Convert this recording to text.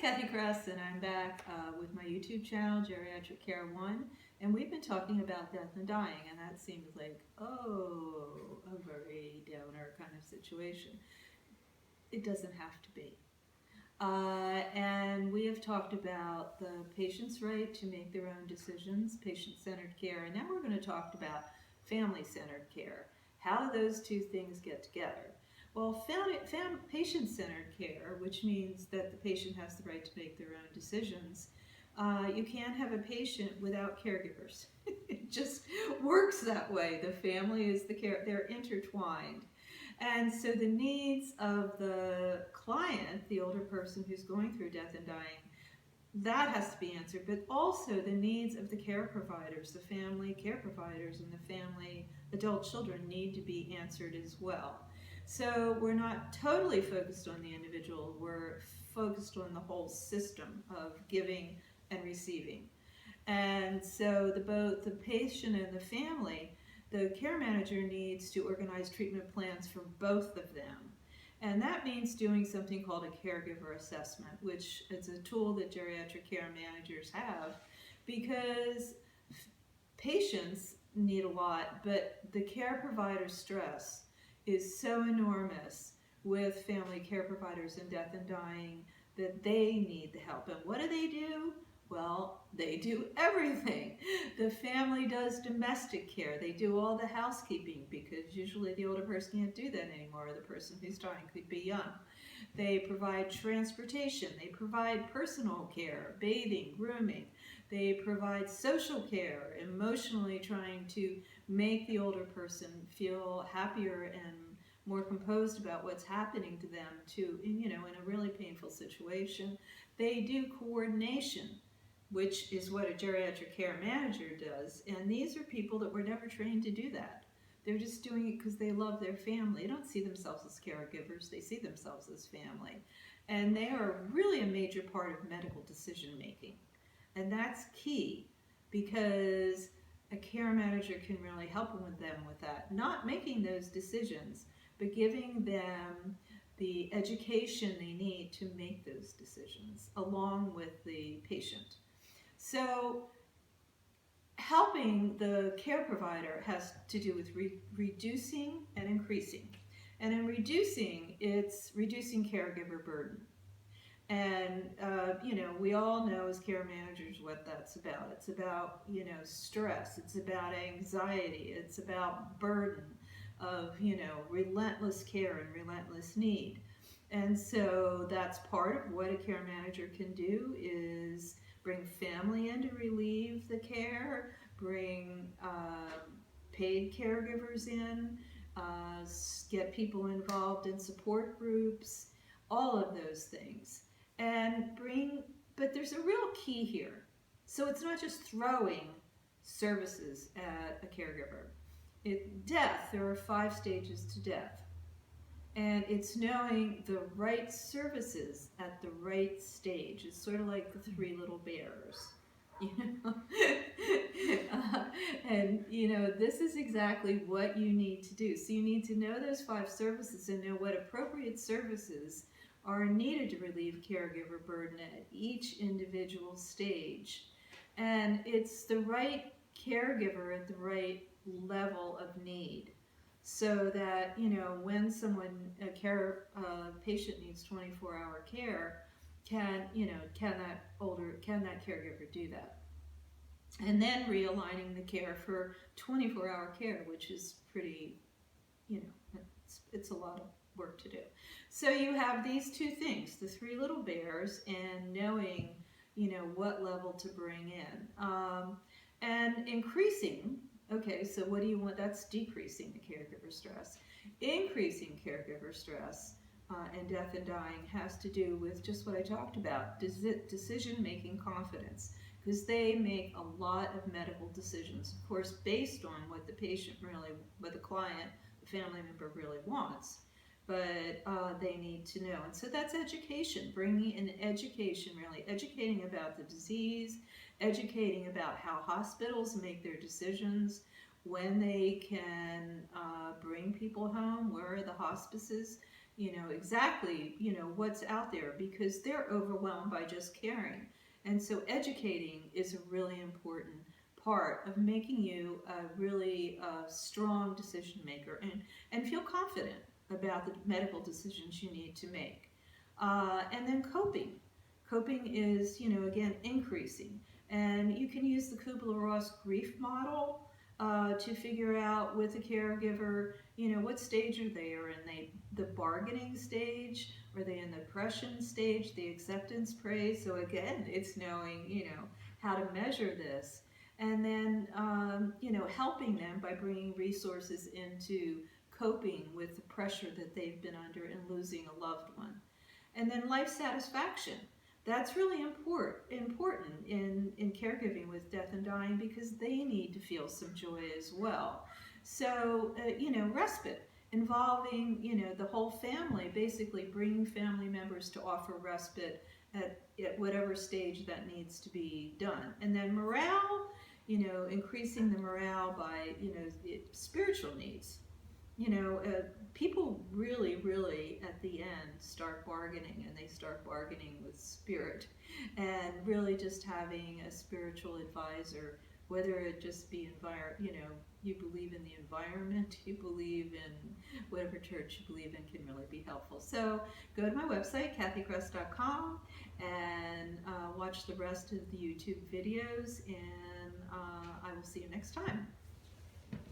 Cathy Cress, and I'm back with my YouTube channel, Geriatric Care 1, and we've been talking about death and dying, and that seems like, a very downer kind of situation. It doesn't have to be. And we have talked about the patient's right to make their own decisions, patient-centered care, and now we're going to talk about family-centered care. How do those two things get together? Well, patient-centered care, which means that the patient has the right to make their own decisions, you can't have a patient without caregivers. It just works that way. The family is the care, they're intertwined. And so the needs of the client, the older person who's going through death and dying, that has to be answered, but also the needs of the care providers, the family care providers and the family adult children need to be answered as well. So we're not totally focused on the individual, we're focused on the whole system of giving and receiving. And so both the patient and the family, the care manager needs to organize treatment plans for both of them. And that means doing something called a caregiver assessment, which is a tool that geriatric care managers have, because patients need a lot, but the care provider's stress is so enormous with family care providers in death and dying that they need the help. And what do? Well, they do everything. The family does domestic care. They do all the housekeeping because usually the older person can't do that anymore. The person who's dying could be young. They provide transportation. They provide personal care, bathing, grooming. They provide social care, emotionally trying to make the older person feel happier and more composed about what's happening to them in a really painful situation. They do coordination, which is what a geriatric care manager does. And these are people that were never trained to do that. They're just doing it because they love their family. They don't see themselves as caregivers, they see themselves as family. And they are really a major part of medical decision making. And that's key because a care manager can really help them with that. Not making those decisions, but giving them the education they need to make those decisions along with the patient. So helping the care provider has to do with reducing and increasing. And in reducing, it's reducing caregiver burden. And, we all know as care managers what that's about. It's about, stress. It's about anxiety. It's about burden of, relentless care and relentless need. And so that's part of what a care manager can do is bring family in to relieve the care, bring paid caregivers in, get people involved in support groups, all of those things. But there's a real key here. So it's not just throwing services at a caregiver. Death, there are 5 stages to death. And it's knowing the right services at the right stage. It's sort of like the 3 little bears, this is exactly what you need to do. So you need to know those 5 services and know what appropriate services are needed to relieve caregiver burden at each individual stage. And it's the right caregiver at the right level of need. So that, when a patient needs 24-hour care, can that caregiver do that? And then realigning the care for 24-hour care, which is pretty, it's a lot of work to do. So you have these 2 things, the 3 little bears and knowing, what level to bring in. And increasing, okay, so what do you want? That's decreasing the caregiver stress. Increasing caregiver stress and death and dying has to do with just what I talked about, decision-making confidence, because they make a lot of medical decisions, of course, based on what the patient what the client, the family member really wants, but they need to know. And so that's education, bringing in education, really educating about the disease, educating about how hospitals make their decisions, when they can bring people home, where are the hospices, exactly, what's out there, because they're overwhelmed by just caring. And so educating is a really important part of making you a really strong decision maker, and feel confident about the medical decisions you need to make. And then coping. Coping is, again, increasing. And you can use the Kubler-Ross grief model to figure out with a caregiver, what stage are they? Are in the bargaining stage? Are they in the depression stage, the acceptance praise? So again, it's knowing, how to measure this. And then, helping them by bringing resources into coping with the pressure that they've been under in losing a loved one. And then life satisfaction. That's really important in caregiving with death and dying, because they need to feel some joy as well. So, respite, involving, the whole family, basically bringing family members to offer respite at whatever stage that needs to be done. And then morale, increasing the morale by, spiritual needs. People really, really at the end start bargaining, and they start bargaining with spirit, and really just having a spiritual advisor, whether it just be you believe in the environment, you believe in whatever church you believe in, can really be helpful. So go to my website, cathycress.com, and watch the rest of the YouTube videos, and I will see you next time.